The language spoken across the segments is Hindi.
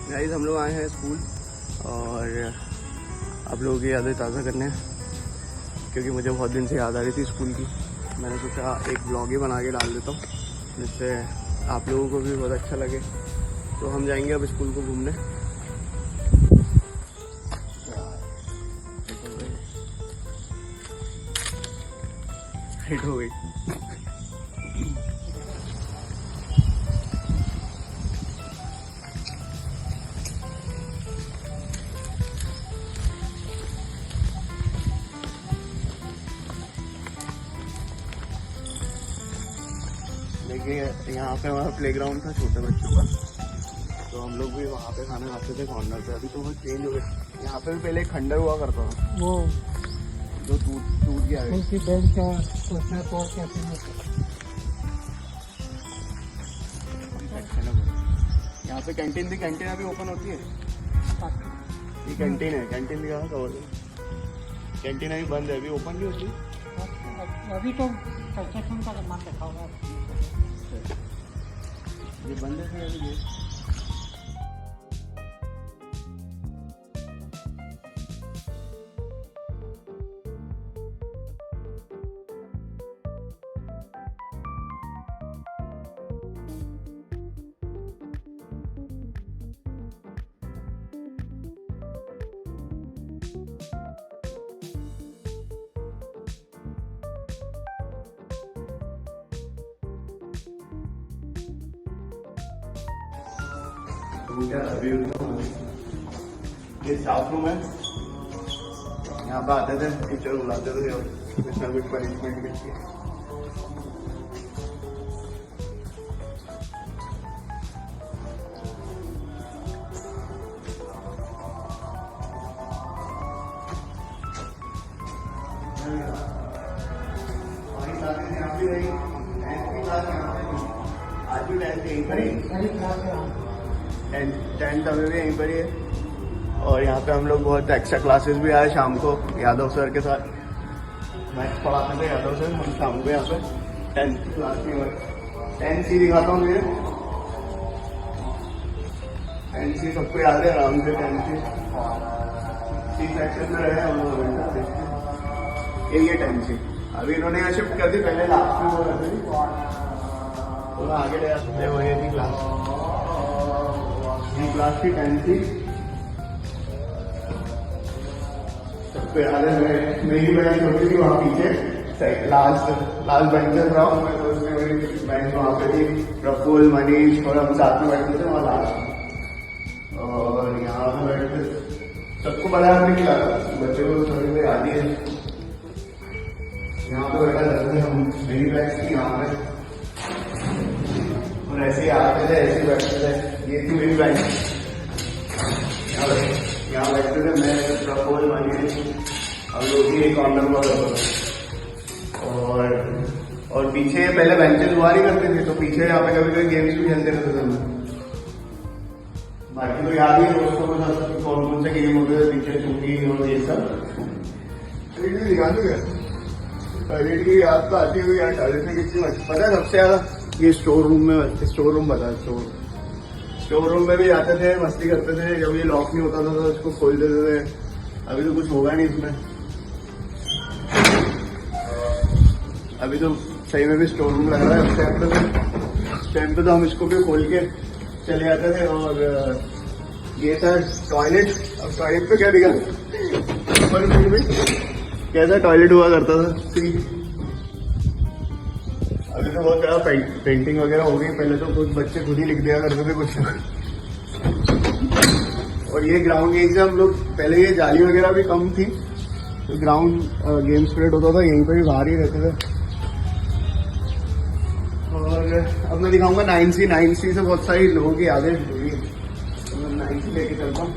गाइस हम लोग आए हैं स्कूल और आप लोगों की यादें ताज़ा करने, क्योंकि मुझे बहुत दिन से याद आ रही थी स्कूल की। मैंने सोचा एक ब्लॉग ही बना के डाल देता हूँ जिससे आप लोगों को भी बहुत अच्छा लगे। तो हम जाएंगे अब स्कूल को घूमने। हिट हो गई। देखिए यहाँ पे हमारा प्लेग्राउंड था छोटे बच्चों का, तो हम लोग भी वहाँ पे खाना खाते थे कॉर्नर पे। अभी तो वो चेंज हो गए। यहाँ पे भी पहले एक खंडर हुआ करता था, वो जो टूट गया है। यहाँ पे कैंटीन थी, कैंटीन अभी ओपन होती है। ये कैंटीन है, कैंटीन कहाँ का बोल? कैंटीन अभी बंद है, अभी ओपन नहीं होती अभी तो कंस्ट्रक्शन का सामान रखा हुआ है। ये बंद है फिर अभी ये। अभी ये स्टाफ रूम है, यहाँ पे आते थे टीचर बुलाते थे और कुछ ना कुछ पनिशमेंट मिलती है। आज भी 10th यहीं पर ही, 10th अभी भी यहीं पर ही है। और यहाँ पे हम लोग बहुत एक्स्ट्रा क्लासेस भी आए शाम को यादव सर के साथ। मैथ्स पढ़ाते थे यादव सर, हम शाम को यहाँ पे 10th क्लास में 10C दिखाता हूँ मुझे। 10C सबको याद है आराम से। 10C सेक्शन में रहे हम लोग। ये 10C अभी इन्होंने यहाँ शिफ्ट कर दी, पहले लास्ट में वो रहते थे, थोड़ा आगे ले जाते थे। वो ये थी क्लास, ये क्लास की 10C। सबको याद है मेरी बेंच होती थी वहाँ पीछे, लास्ट बेंचर रहा हूँ मैं, तो उसमें मेरी बेंच वहाँ पे थी। प्रफुल्ल, मनीष और हम साथ में बैठते थे वहाँ लास्ट। और यहाँ पे बैठते सबको बड़ा नहीं किया, बच्चों को थोड़ी बहुत याद ही है। यहाँ पे बैठा रहते थे हम, मेरी बेंच थी यहाँ पे, और ऐसे ही आते थे ऐसे ही बैठते थे। ये थी मेरी बेंच, यहाँ बैठते थे मैं, प्रफुल्ल, मनीष, हम लोग ही एक कॉर्नर पर रहते थे। और पीछे पहले बेंचेस हुआ नहीं करते थे, तो पीछे यहाँ पे कभी कभी गेम्स भी खेलते रहते थे हम। बाकी तो याद ही है दोस्तों को सब कौन कौन से गेम होते थे पीछे, चुकी और ये सब दिखा दूंगा। टॉयलेट की याद तो आती हुई यार, टॉयलेट में कितनी पता है सबसे ज्यादा ये स्टोर रूम में, स्टोर रूम बता, स्टोर रूम में भी जाते थे, मस्ती करते थे। जब ये लॉक नहीं होता था तो उसको खोल देते थे। अभी तो कुछ होगा नहीं इसमें, अभी तो सही में भी स्टोर रूम लग रहा है। उस टाइम पे तो हम इसको भी खोल के चले जाते थे। और ये था टॉयलेट। अब टॉयलेट पे क्या दिखा, कैसा टॉयलेट हुआ करता था। अभी तो बहुत ज़्यादा पेंटिंग वगैरह हो गई, पहले तो कुछ बच्चे खुद ही लिख दिया करते थे कुछ। और ये ग्राउंड यहीं से हम लोग, पहले ये जाली वगैरह भी कम थी, तो ग्राउंड गेम स्प्रेड होता था, यहीं पर भी बाहर ही रहते थे। और अब मैं दिखाऊंगा 9C से बहुत सारी लोगों की यादें जुड़ी, तो मैं 9C लेके चलता हूँ।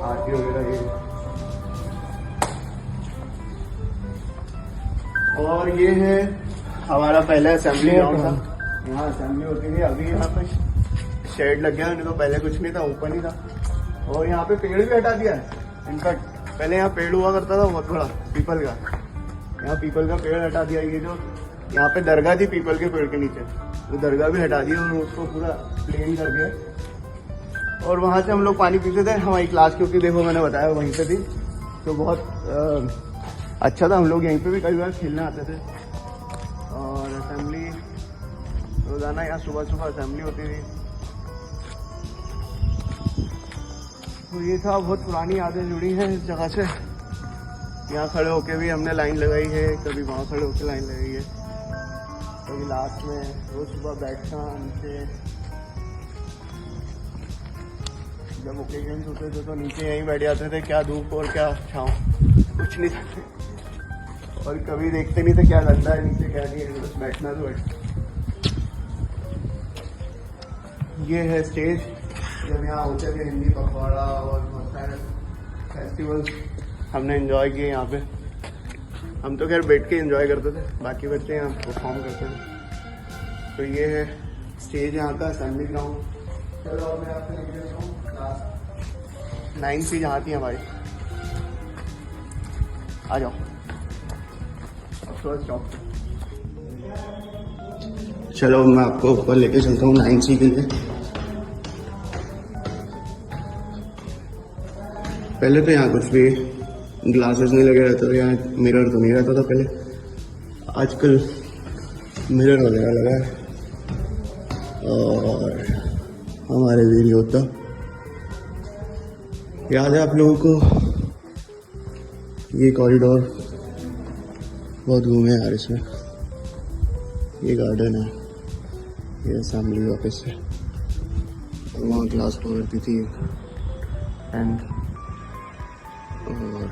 आरती वगैरह ये, और ये है हमारा पहला असेंबली ग्राउंड था। यहाँ असेंबली होती थी। अभी यहाँ पे शेड लग गया, नहीं तो पहले कुछ नहीं था, ओपन ही था। और यहाँ पे पेड़ भी हटा दिया है। इनफैक्ट पहले यहाँ पेड़ हुआ करता था बहुत बड़ा पीपल का, यहाँ पीपल का पेड़ हटा दिया। ये जो यहाँ पे दरगाह थी पीपल के पेड़ के नीचे, वो दरगाह भी हटा दी और उसको पूरा प्लेन कर दिया। और वहाँ से हम लोग पानी पीते थे हमारी क्लास, क्योंकि देखो मैंने बताया वहीं पे थी, तो बहुत अच्छा था। हम लोग यहीं पे भी कई बार खेलने आते थे। और असेंबली रोज़ाना यहाँ सुबह सुबह असेंबली होती थी। तो ये था, बहुत पुरानी यादें जुड़ी हैं इस जगह से। यहाँ खड़े होके भी हमने लाइन लगाई है, कभी वहाँ खड़े होके लाइन लगाई है, कभी लास्ट में रोज सुबह बैठना नीचे। जब ओकेजन होते थे तो नीचे यहीं बैठ जाते थे, क्या धूप और क्या छाँव, कुछ नहीं था। और कभी देखते नहीं थे क्या लगता है नीचे क्या नहीं है, बस बैठना तो बैठना। ये है स्टेज, जब यहाँ होते थे हिंदी पखवाड़ा और बहुत सारे फेस्टिवल्स हमने एंजॉय किए यहाँ पे। हम तो खैर बैठ के एंजॉय करते थे, बाकी बच्चे यहाँ परफॉर्म करते थे। तो ये है स्टेज यहाँ का, असेंबली ग्राउंड। चलो और मैं आपसे लेके चलता हूँ क्लास 9C जहाँ थी हमारी। आ जाओ स्टॉप। चलो मैं आपको ऊपर लेके चलता हूँ 9C के लिए। पहले तो यहाँ कुछ भी ग्लासेस नहीं लगे रहते थे, यहाँ मिरर तो नहीं रहता था पहले, आजकल मिरर वगैरह लगा है। और हमारे वीर योद्धा, याद है आप लोगों को ये कॉरिडोर? बहुत घूमे यार इसमें। ये गार्डन है, ये असेंबली ऑफिस है, और वहाँ क्लास पकड़ती थी। एंड और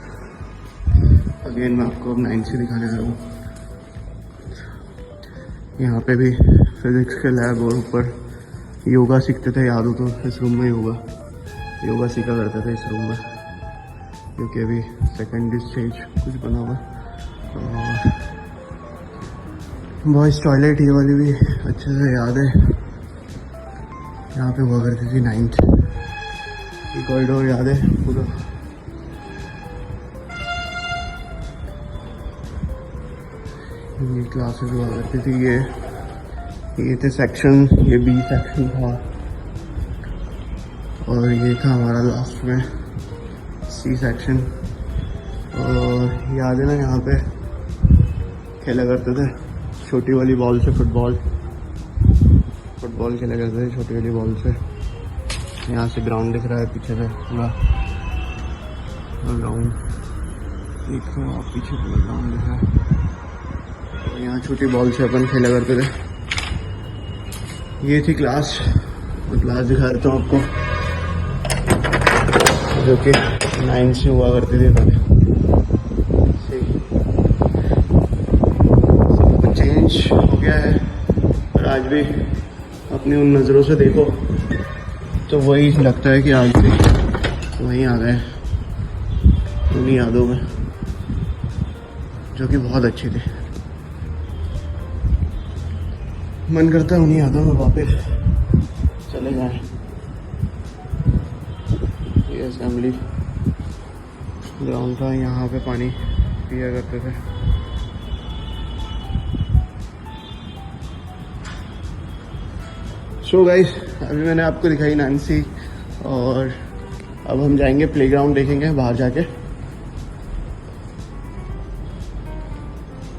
अगेन मैं आपको अब 9C दिखाने जा रहा हूँ। यहाँ पे भी फिजिक्स के लैब और ऊपर योगा सीखते थे, याद हो तो इस रूम में योगा सीखा करते थे इस रूम में, क्योंकि अभी सेकेंडरी स्टेज कुछ बना हुआ। और बॉयज़ टॉयलेट ये वाली भी अच्छे से याद है, यहाँ पे हुआ करती थी 9th। ये कॉरिडोर याद है पूरा। ये क्लासेस हुआ करती थी। ये थे सेक्शन, ये B सेक्शन था, और ये था हमारा लास्ट में C सेक्शन। और याद है ना, यहाँ पे खेला करते थे छोटी वाली बॉल से, फुटबॉल खेला करते थे छोटी वाली बॉल से। यहाँ से ग्राउंड दिख रहा है पीछे से पूरा ग्राउंड, देख रहे हो आप पीछे पूरा ग्राउंड दिख रहा है। यहाँ छोटी बॉल से अपन खेला करते थे। ये थी क्लास, और क्लास दिखा देता हूँ आपको, जो कि 9C हुआ करती थी पहले। सब कुछ चेंज हो गया है, पर आज भी अपनी उन नज़रों से देखो तो वही लगता है कि आज भी वहीं आ गए, उन्हीं यादों में, जो कि बहुत अच्छी थी। मन करता है उन्हीं यादों में वापस चले जाएं। ये असेंबली ग्राउंड था, यहाँ पे पानी पिया करते थे। सो गाइस, अभी मैंने आपको दिखाई 9C, और अब हम जाएंगे प्लेग्राउंड देखेंगे बाहर जाके।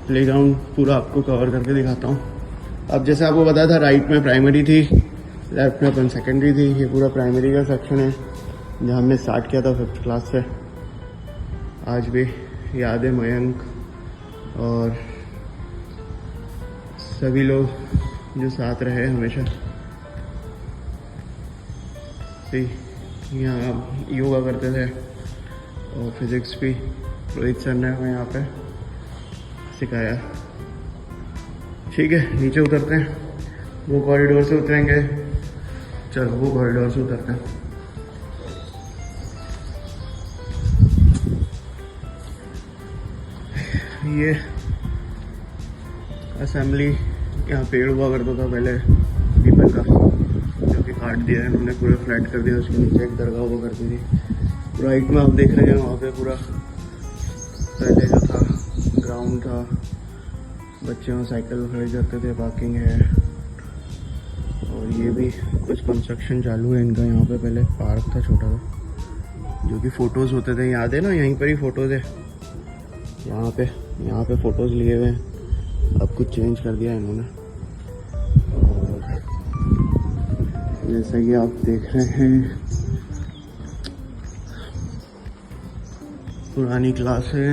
प्लेग्राउंड पूरा आपको कवर करके दिखाता हूँ। अब जैसे आपको बताया था, राइट में प्राइमरी थी, लेफ्ट में अपन सेकेंडरी थी। ये पूरा प्राइमरी का सेक्शन है, जहाँ हमने स्टार्ट किया था 5th क्लास से। आज भी याद है मयंक और सभी लोग जो साथ रहे हमेशा। यहाँ योगा करते थे, और फिजिक्स भी रोहित सर ने हमें यहाँ पे सिखाया। ठीक है, नीचे उतरते हैं, वो कॉरिडोर से उतरेंगे। चलो वो कॉरिडोर से उतरते हैं। ये असेंबली, यहाँ पेड़ हुआ करता था पहले पीपल का, जो कि काट दिया है इन्होंने, पूरा फ्लैट कर दिया। उसके नीचे एक दरगाह हुआ करती थी। राइट में आप देख रहे हैं, वहाँ पे पूरा पहले जो था ग्राउंड था, बच्चे वहाँ साइकिल खड़े करते थे, पार्किंग है। और और ये भी कुछ कंस्ट्रक्शन चालू है इनका। यहाँ पे पहले पार्क था छोटा सा, जो कि फ़ोटोज़ होते थे, याद है ना, यहीं पर ही फ़ोटोज़ है। यहाँ पे फ़ोटोज़ लिए हुए हैं, अब कुछ चेंज कर दिया इन्होंने। और जैसा कि आप देख रहे हैं, पुरानी क्लास है।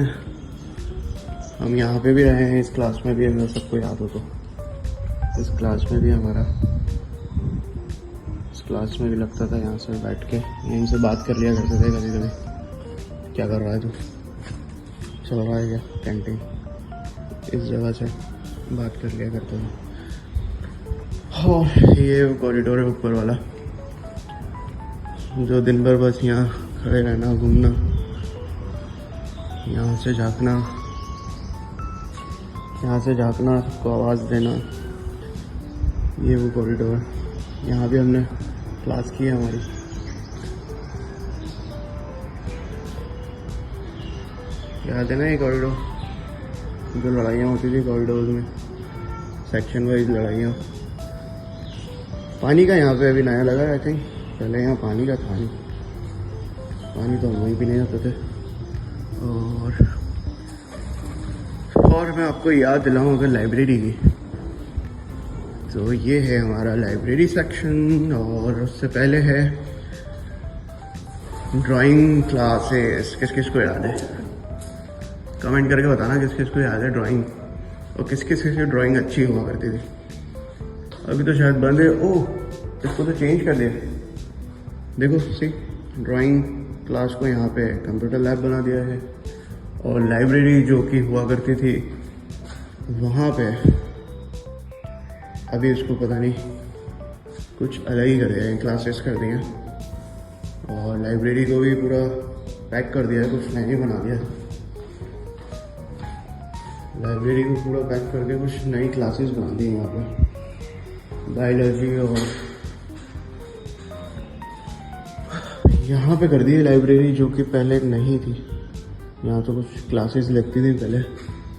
हम यहाँ पे भी रहे हैं, इस क्लास में भी, अगर सबको याद हो तो। इस क्लास में भी इस क्लास में भी लगता था, यहाँ से बैठ के यहीं से बात कर लिया करते थे कभी कभी। क्या कर रहा है तू, चल रहा है क्या कैंटीन, इस जगह से बात कर लिया करते थे। और ये कॉरिडोर है ऊपर वाला, जो दिन भर बस यहाँ खड़े रहना, घूमना, यहाँ से झाँकना, सबको आवाज़ देना। ये वो कॉरिडोर है, यहाँ भी हमने क्लास की है हमारी। याद है ना ये कॉरिडोर, जो लड़ाइयाँ होती थी कॉरिडोर में, सेक्शन वाइज लड़ाइयाँ। पानी का यहाँ पे अभी नया लगा है आई थिंक, पहले यहाँ पानी का था नहीं, पानी तो हम वहीं पीने जाते थे। और मैं आपको याद दिलाऊं अगर लाइब्रेरी की, तो ये है हमारा लाइब्रेरी सेक्शन। और उससे पहले है ड्राइंग क्लासेस। किस किस को याद है, कमेंट करके बताना किस किस को याद है ड्राइंग, और किस किस की ड्राइंग अच्छी हुआ करती थी। अभी तो शायद बंद है। ओह, इसको तो चेंज कर दिया, देखो सी, ड्राइंग क्लास को यहाँ पे कंप्यूटर लैब बना दिया है। और लाइब्रेरी जो कि हुआ करती थी वहाँ पे अभी उसको पता नहीं कुछ अलग ही कर दिया है, क्लासेस कर दिए हैं। और लाइब्रेरी को भी पूरा पैक कर दिया है, कुछ नया ही बना दिया। लाइब्रेरी को पूरा पैक करके कुछ नई क्लासेस बना दी यहाँ पे, बायोलॉजी। और यहाँ पे कर दी है लाइब्रेरी, जो कि पहले नहीं थी। यहाँ तो कुछ क्लासेस लगती थी पहले,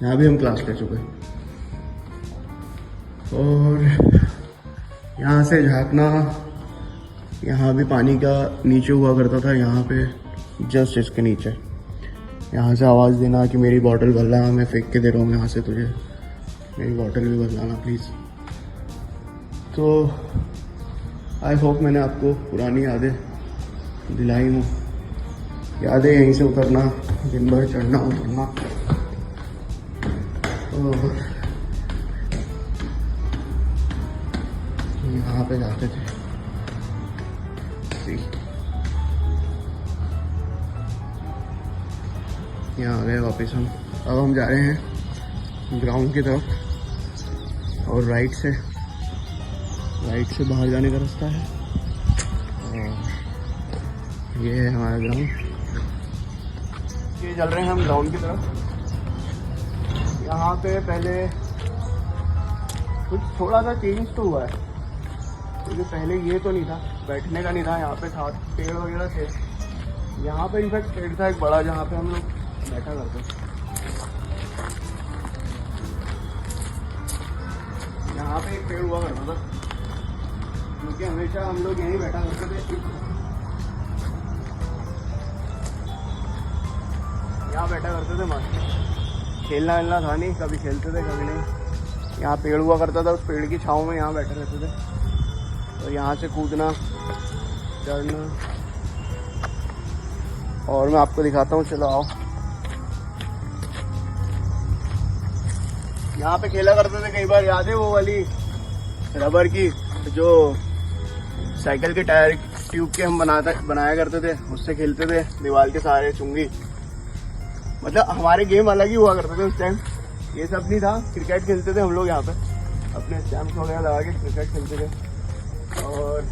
यहाँ भी हम क्लास ले चुके हैं। और यहाँ से झाँकना, यहाँ भी पानी का नीचे हुआ करता था, यहाँ पे जस्ट इसके नीचे। यहाँ से आवाज़ देना कि मेरी बॉटल भर रहा, मैं फेंक के दे रहा हूँ यहाँ से तुझे, मेरी बॉटल भी भर लाना प्लीज़। तो आई होप मैंने आपको पुरानी यादें दिलाई हूँ। यादें यहीं से उतरना, दिन भर चढ़ना उतरना। और यहाँ पे जाते थे, यहाँ आ गए वापस हम। अब हम जा रहे हैं ग्राउंड की तरफ, और राइट से बाहर जाने का रास्ता है। और ये है हमारा ग्राउंड। ये चल रहे हैं हम ग्राउंड की तरफ। यहाँ पे पहले कुछ थोड़ा सा चेंज तो हुआ है, क्योंकि पहले ये तो नहीं था, बैठने का नहीं था, यहाँ पे था पेड़ वगैरह थे। यहाँ पे इनफैक्ट पेड़ था एक बड़ा, जहाँ पे हम लोग बैठा करते थे। यहाँ पे एक पेड़ हुआ करता था, क्योंकि हमेशा हम लोग यहीं बैठा करते थे। यहाँ बैठा करते थे, मस्त खेलना वेलना था नहीं, कभी खेलते थे कभी नहीं। यहाँ पेड़ हुआ करता था, उस पेड़ की छाँव में यहाँ बैठे रहते थे। तो यहाँ से कूदना, चढ़ना। और मैं आपको दिखाता हूँ, चलो आओ। यहाँ पे खेला करते थे कई बार, याद है वो वाली रबर की, जो साइकिल के टायर ट्यूब के हम बनाया करते थे, उससे खेलते थे दीवार के सहारे, चुंगी। मतलब हमारे गेम अलग ही हुआ करते थे उस टाइम, ये सब नहीं था। क्रिकेट खेलते थे हम लोग यहाँ पे, अपने स्टैम्प्स वगैरह लगा के क्रिकेट खेलते थे। और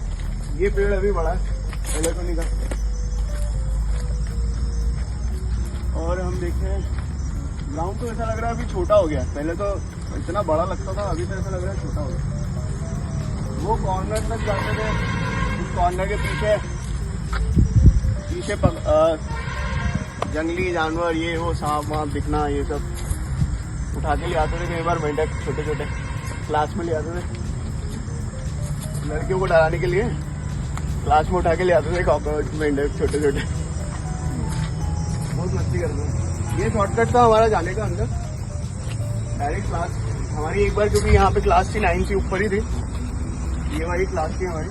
ये पेड़ अभी बड़ा है, पहले तो नहीं था। और हम देखें ग्राउंड तो ऐसा लग रहा है अभी छोटा हो गया, पहले तो इतना बड़ा लगता था, अभी तो ऐसा लग रहा है छोटा हो गया। वो कॉर्नर तक जाते थे, उस कॉर्नर के पीछे जंगली जानवर, ये वो सांप वाप दिखना, ये सब उठा के ले आते थे कई बार। मेंढक छोटे छोटे क्लास में ले आते थे। लड़कियों को डराने के लिए क्लास में उठा के ले आते थे कॉकरोच मेंढक छोटे छोटे, बहुत मस्ती करते हैं। ये शॉर्टकट था हमारा जाने का अंदर, डायरेक्ट क्लास हमारी एक बार, क्योंकि यहाँ पे क्लास थी 9 से ऊपर ही थी, ये वाली क्लास थी हमारी,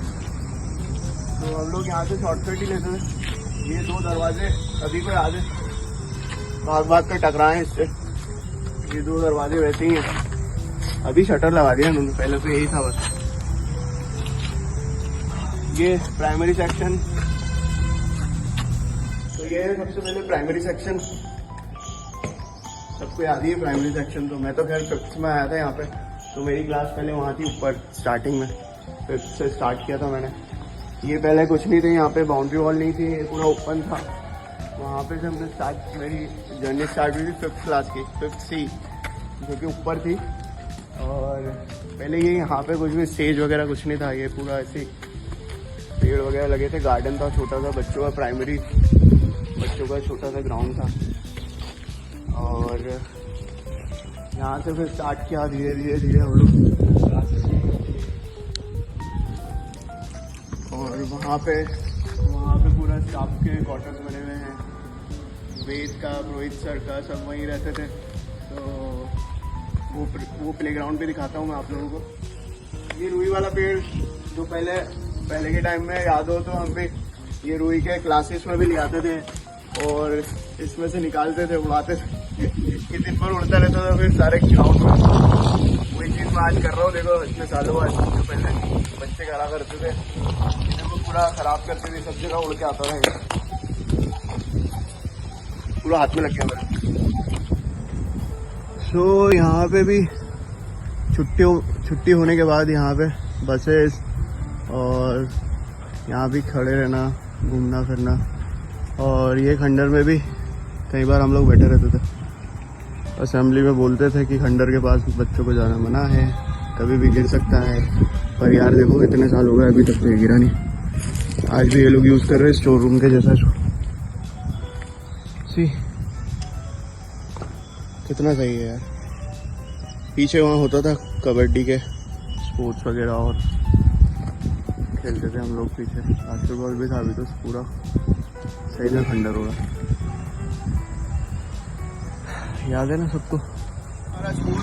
तो हम लोग यहाँ से शॉर्टकट ही लेते थे। ये 2 दरवाजे सभी को याद है, भाग भाग कर टकराए इससे, ये 2 दरवाजे वैसे ही हैं, अभी शटर लगा दिया उन्होंने, पहले तो यही था बस। ये प्राइमरी सेक्शन, तो ये है सबसे पहले प्राइमरी सेक्शन, सबको याद ही है प्राइमरी सेक्शन। तो मैं तो खैर 5th में आया था यहाँ पे, तो मेरी क्लास पहले वहाँ थी ऊपर स्टार्टिंग में, 5th से स्टार्ट किया था मैंने। ये पहले कुछ नहीं थी, यहाँ पे बाउंड्री वॉल नहीं थी, ये पूरा ओपन था। वहाँ पे से हमने मेरी जर्नी स्टार्ट हुई थी 5th क्लास की, 5th C, जो कि ऊपर थी। और पहले ये यहाँ पे कुछ भी स्टेज वगैरह कुछ नहीं था, ये पूरा ऐसे पेड़ वगैरह लगे थे, गार्डन था छोटा सा, बच्चों का प्राइमरी, बच्चों का छोटा सा ग्राउंड था। और यहाँ से फिर स्टार्ट किया धीरे धीरे धीरे हम लोग, और वहाँ पे पूरा स्टाफ के क्वार्टर्स बने हुए हैं, वेद का, रोहित सर का, सब वहीं रहते थे। तो वो प्लेग्राउंड भी दिखाता हूँ मैं आप लोगों को। ये रुई वाला पेड़ जो पहले के टाइम में याद हो तो हम भी ये रुई के क्लासेस में भी ले आते थे और इसमें से निकालते थे, उड़ाते थे कि दिन भर उड़ता रहता था फिर सारे ग्राउंड में। वही चीज़ मैं आज कर रहा हूँ, देखो इतने सालों बाद, जो पहले बच्चे करा करते थे, इनको पूरा खराब करते थे, सब जगह उड़ के आता था, पूरा हाथ में लग गया मेरे। सो यहाँ पे भी छुट्टी होने के बाद यहाँ पे बसेस, और यहाँ भी खड़े रहना, घूमना फिरना। और ये खंडर में भी कई बार हम लोग बैठे रहते थे, असेंबली में बोलते थे कि खंडर के पास बच्चों को जाना मना है, कभी भी गिर सकता है। पर यार देखो इतने साल हो गए अभी तक तो गिरा नहीं, आज भी ये लोग यूज़ कर रहे हैं स्टोर रूम के जैसा। सी कितना सही है यार। पीछे वहाँ होता था कबड्डी के स्पोर्ट्स वगैरह और खेलते थे हम लोग पीछे, बास्केटबॉल भी था। अभी तो पूरा सही ना खंडर होगा, याद है ना सबको हमारा स्कूल,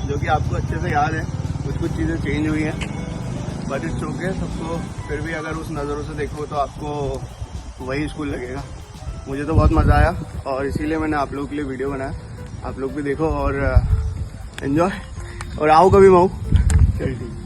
जो कि आपको अच्छे से याद है। कुछ चीज़ें चेंज हुई हैं, बट इट्स ओके सबको, फिर भी अगर उस नज़रों से देखो तो आपको वही स्कूल लगेगा। मुझे तो बहुत मज़ा आया और इसीलिए मैंने आप लोगों के लिए वीडियो बनाया, आप लोग भी देखो और एंजॉय, और आओ कभी मऊ। चल ठीक।